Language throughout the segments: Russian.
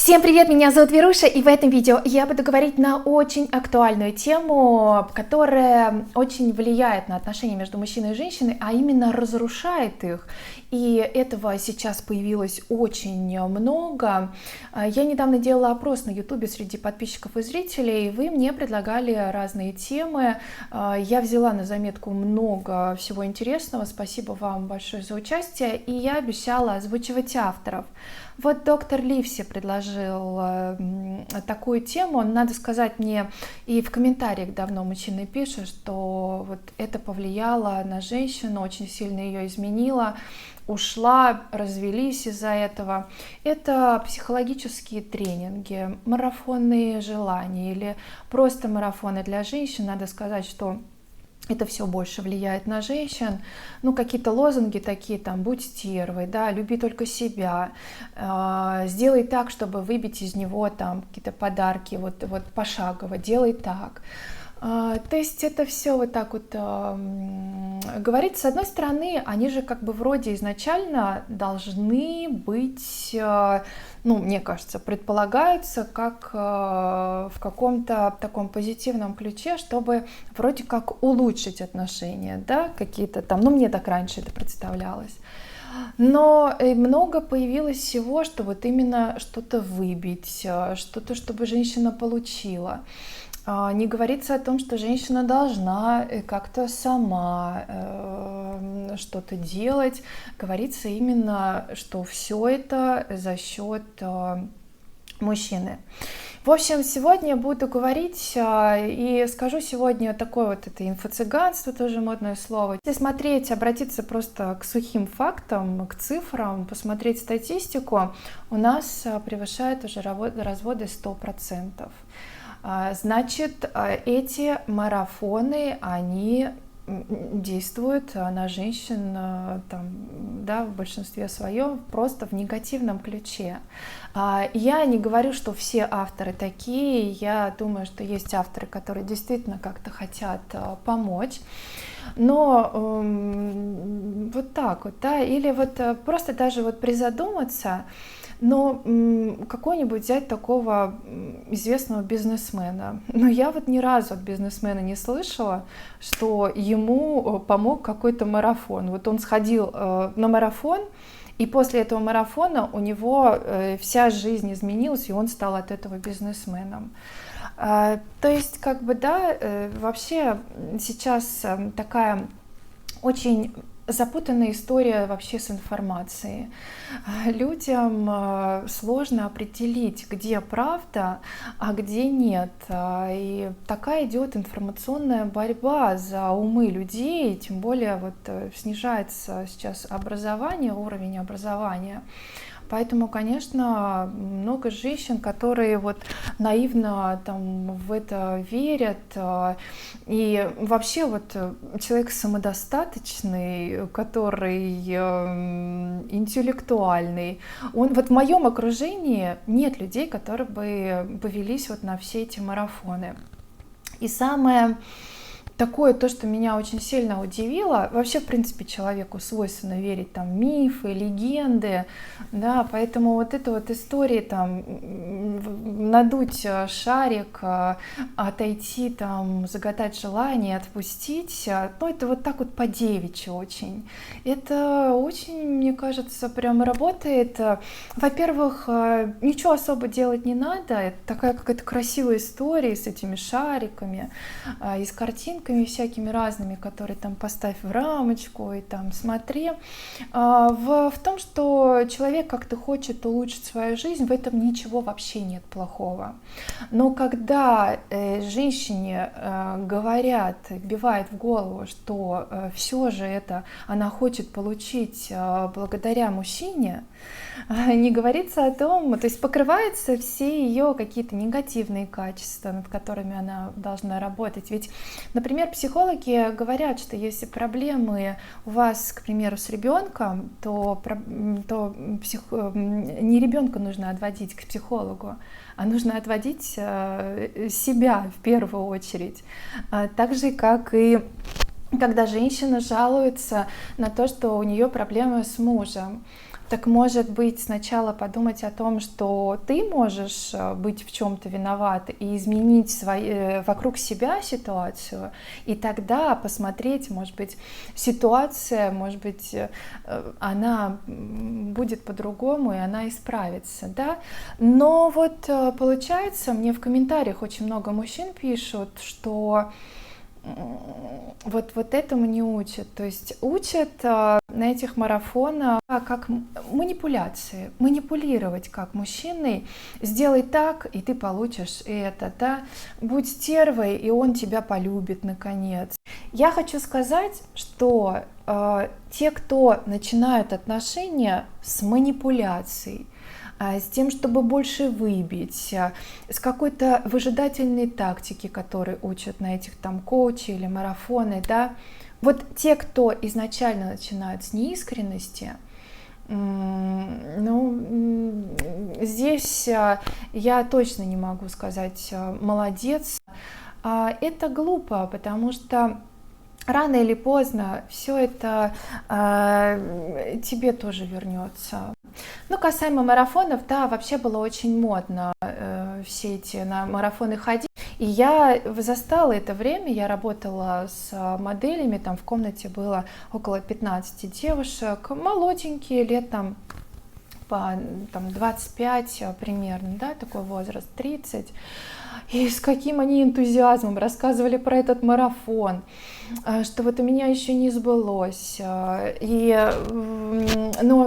Всем привет, меня зовут Веруша, и в этом видео я буду говорить на очень актуальную тему, которая очень влияет на отношения между мужчиной и женщиной, а именно разрушает их. И этого сейчас появилось очень много. Я недавно делала опрос на YouTube среди подписчиков и зрителей, и вы мне предлагали разные темы. Я взяла на заметку много всего интересного, спасибо вам большое за участие, и я обещала озвучивать авторов. Вот доктор Ливси предложил такую тему. Надо сказать, мне и в комментариях давно мужчины пишут, что вот это повлияло на женщину, очень сильно ее изменило, ушла, развелись из-за этого. Это психологические тренинги, марафонные желания или просто марафоны для женщин. Надо сказать, что это все больше влияет на женщин. Ну, какие-то лозунги такие, там, будь стервой, да, люби только себя, сделай так, чтобы выбить из него там какие-то подарки, вот пошагово, делай так. То есть это все вот так вот говорит. С одной стороны, они же как бы вроде изначально должны быть, ну, мне кажется, предполагаются как в каком-то таком позитивном ключе, чтобы вроде как улучшить отношения, да, какие-то там, ну, мне так раньше это представлялось. Но много появилось всего, что вот именно что-то выбить, что-то, чтобы женщина получила. Не говорится о том, что женщина должна как-то сама что-то делать. Говорится именно, что все это за счет мужчины. В общем, сегодня буду говорить и скажу сегодня такое вот это инфо-цыганство, тоже модное слово. Если смотреть, обратиться просто к сухим фактам, к цифрам, посмотреть статистику, у нас превышают уже разводы 100%. Значит, эти марафоны, они действуют на женщин там, да, в большинстве своем просто в негативном ключе. Я не говорю, что все авторы такие, я думаю, что есть авторы, которые действительно как-то хотят помочь. Но вот так вот, да, или вот просто даже вот призадуматься. Но какой-нибудь взять такого известного бизнесмена. Но я вот ни разу от бизнесмена не слышала, что ему помог какой-то марафон. Вот он сходил на марафон, и после этого марафона у него вся жизнь изменилась, и он стал от этого бизнесменом. То есть, как бы, да, вообще сейчас такая очень запутанная история вообще с информацией. Людям сложно определить, где правда, а где нет. И такая идет информационная борьба за умы людей, тем более вот снижается сейчас образование, уровень образования. Поэтому, конечно, много женщин, которые вот наивно там в это верят. И вообще вот человек самодостаточный, который интеллектуальный, он вот в моем окружении нет людей, которые бы повелись вот на все эти марафоны. И самое такое, то, что меня очень сильно удивило, вообще, в принципе, человеку свойственно верить там в мифы, легенды, да, поэтому вот эта вот история там надуть шарик, отойти там, загадать желание, отпустить, ну, это вот так вот по-девичьи очень. Это очень, мне кажется, прям работает. Во-первых, ничего особо делать не надо, это такая какая-то красивая история с этими шариками, и с картинками всякими разными, которые там поставь в рамочку и там смотри. В том, что человек как-то хочет улучшить свою жизнь, в этом ничего вообще нет плохого. Но когда женщине говорят, вбивают в голову, что все же это она хочет получить благодаря мужчине, не говорится о том, то есть покрываются все ее какие-то негативные качества, над которыми она должна работать. Ведь, например, психологи говорят, что если проблемы у вас, к примеру, с ребенком, то не ребенка нужно отводить к психологу, а нужно отводить себя в первую очередь. Так же, как и когда женщина жалуется на то, что у нее проблемы с мужем. Так может быть, сначала подумать о том, что ты можешь быть в чем-то виноват и изменить вокруг себя ситуацию, и тогда посмотреть, может быть, ситуация, может быть, она будет по-другому, и она исправится, да? Но вот получается, мне в комментариях очень много мужчин пишут, что вот этому не учат. То есть учат на этих марафонах как манипуляции, манипулировать как мужчиной, сделай так, и ты получишь это, да? Будь стервой, и он тебя полюбит наконец. Я хочу сказать, что те, кто начинают отношения с манипуляцией, с тем, чтобы больше выбить, с какой-то выжидательной тактики, которые учат на этих там коучи или марафоны, да, вот те, кто изначально начинают с неискренности, ну, здесь я точно не могу сказать молодец. Это глупо, потому что рано или поздно все это тебе тоже вернется. Ну, касаемо марафонов, да, вообще было очень модно все эти на марафоны ходить. И я застала это время, я работала с моделями, там в комнате было около 15 девушек, молоденькие, лет там по 25 примерно, да, такой возраст, 30. И с каким они энтузиазмом рассказывали про этот марафон, что вот у меня еще не сбылось. Но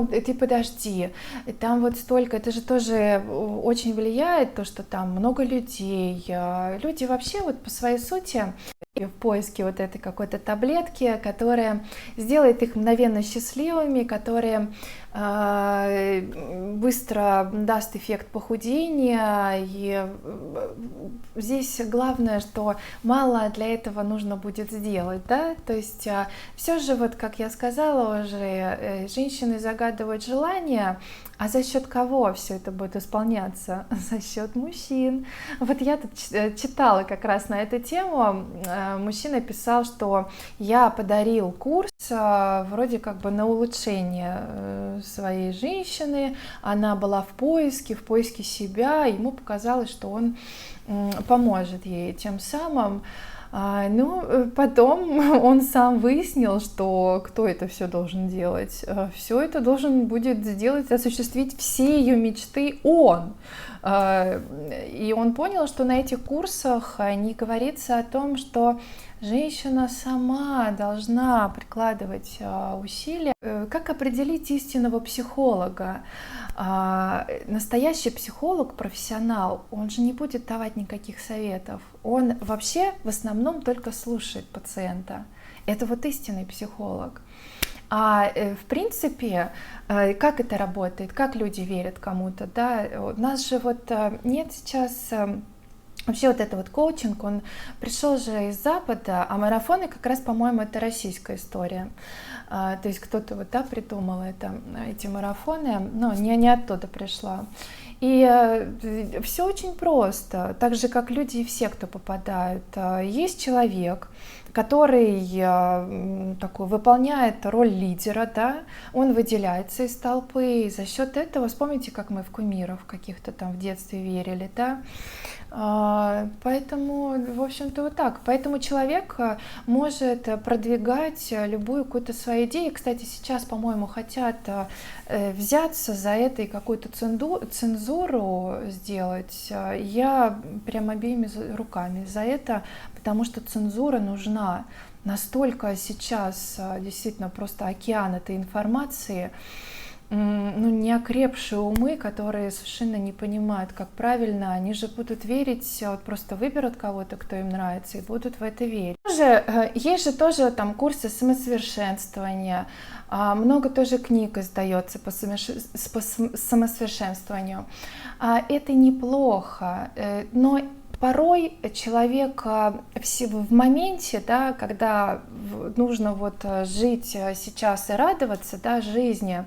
ты подожди, там вот столько, это же тоже очень влияет, то, что там много людей. Люди вообще вот по своей сути в поиске вот этой какой-то таблетки, которая сделает их мгновенно счастливыми, которая быстро даст эффект похудения. И здесь главное, что мало для этого нужно будет сделать, да, то есть все же, вот как я сказала уже, женщины загадывают желания, а за счет кого все это будет исполняться? За счет мужчин. Вот я тут читала как раз на эту тему, мужчина писал, что я подарил курс вроде как бы на улучшение своей женщины, она была в поиске себя, ему показалось, что он поможет ей тем самым. Ну, потом он сам выяснил, что кто это все должен делать. Все это должен будет сделать, осуществить все ее мечты он. И он понял, что на этих курсах не говорится о том, что женщина сама должна прикладывать усилия. Как определить истинного психолога? Настоящий психолог, профессионал, он же не будет давать никаких советов. Он вообще в основном только слушает пациента. Это вот истинный психолог. В принципе, как это работает, как люди верят кому-то, да? У нас же вот нет сейчас... Вообще вот этот вот коучинг, он пришел же из Запада, а марафоны как раз, по-моему, это российская история. То есть кто-то вот, да, придумал эти марафоны, но не оттуда пришла. И все очень просто, так же, как люди и все, кто попадают. Есть человек, который такой выполняет роль лидера, да, он выделяется из толпы, и за счет этого, вспомните, как мы в кумиров каких-то там в детстве верили, да, поэтому, в общем-то, вот так. Поэтому человек может продвигать любую какую-то свою идею. Кстати, сейчас, по-моему, хотят взяться за это и какую-то цензуру сделать. Я прям обеими руками за это, потому что цензура нужна. Настолько сейчас действительно просто океан этой информации, ну, неокрепшие умы, которые совершенно не понимают, как правильно, они же будут верить, вот просто выберут кого-то, кто им нравится, и будут в это верить. Есть же тоже там курсы самосовершенствования, много тоже книг издается по самосовершенствованию. Это неплохо, но порой человек в моменте, да, когда нужно вот жить сейчас и радоваться, да, жизни,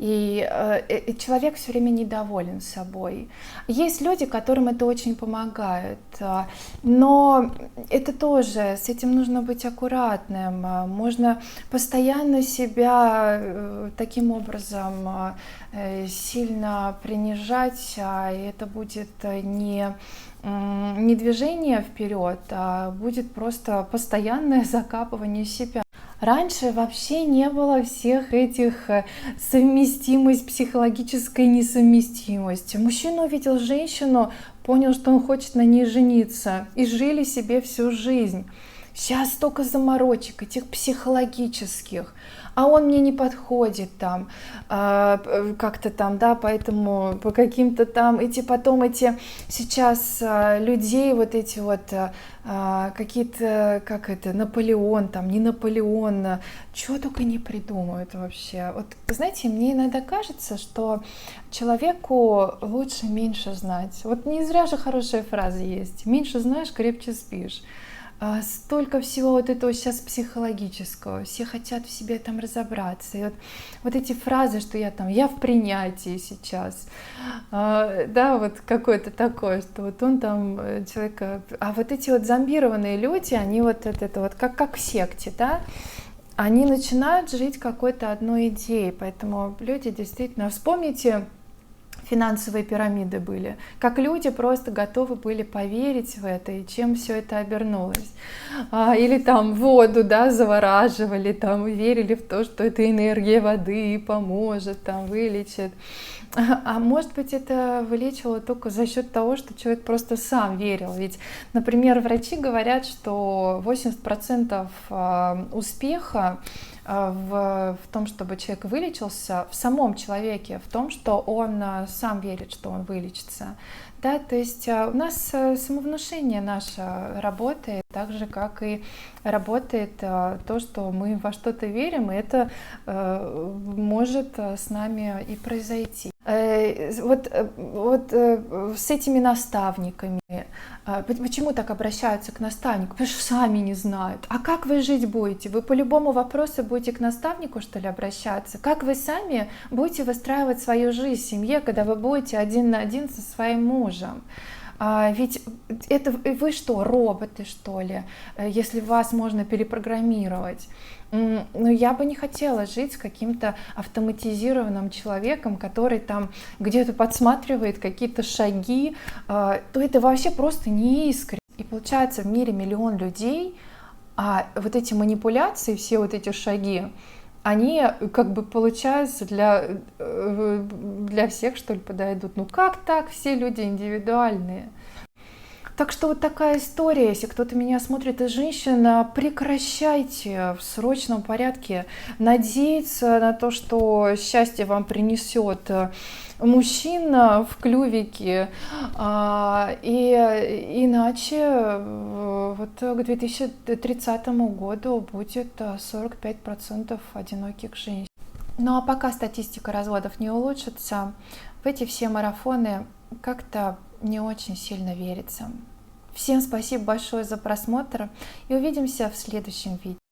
и человек все время недоволен собой. Есть люди, которым это очень помогает, но это тоже, с этим нужно быть аккуратным. Можно постоянно себя таким образом сильно принижать, и это будет не движение вперед, а будет просто постоянное закапывание себя. Раньше вообще не было всех этих совместимость, психологической несовместимости. Мужчина увидел женщину, понял, что он хочет на ней жениться, и жили себе всю жизнь. Сейчас столько заморочек, этих психологических, а он мне не подходит там, как-то там, да, поэтому по каким-то там, потом эти сейчас людей, вот эти вот какие-то, как это, Наполеон, там, не Наполеон, чего только не придумают вообще. Вот, знаете, мне иногда кажется, что человеку лучше меньше знать. Вот не зря же хорошая фраза есть: меньше знаешь, крепче спишь. Столько всего вот этого сейчас психологического, все хотят в себе там разобраться. И вот эти фразы, что я в принятии сейчас, да, вот какое-то такое, что вот он там человека, а вот эти вот зомбированные люди, они вот это вот как в секте, да, они начинают жить какой-то одной идеей, поэтому люди действительно, вспомните, финансовые пирамиды были, как люди просто готовы были поверить в это, и чем все это обернулось. Или там воду, да, завораживали, там верили в то, что это энергия воды поможет, там вылечит. А может быть, это вылечивало только за счет того, что человек просто сам верил. Ведь, например, врачи говорят, что 80% успеха в том, чтобы человек вылечился, в самом человеке, в том, что он сам верит, что он вылечится. Да, то есть у нас самовнушение наше работает так же, как и работает то, что мы во что-то верим, и это может с нами и произойти. Вот с этими наставниками. Почему так обращаются к наставнику? Потому что сами не знают. А как вы жить будете? Вы по любому вопросу будете к наставнику, что ли, обращаться? Как вы сами будете выстраивать свою жизнь в семье, когда вы будете один на один со своим мужем? Ведь это вы что, роботы, что ли, если вас можно перепрограммировать? Но я бы не хотела жить с каким-то автоматизированным человеком, который там где-то подсматривает какие-то шаги, то это вообще просто не искренне. И получается, в мире миллион людей, а вот эти манипуляции, все вот эти шаги, они как бы получаются для всех, что ли, подойдут. Ну как так? Все люди индивидуальные. Так что вот такая история, если кто-то меня смотрит из женщин, прекращайте в срочном порядке надеяться на то, что счастье вам принесет мужчина в клювике, и иначе вот к 2030 году будет 45% одиноких женщин. Ну а пока статистика разводов не улучшится, в эти все марафоны как-то не очень сильно верится. Всем спасибо большое за просмотр и увидимся в следующем видео.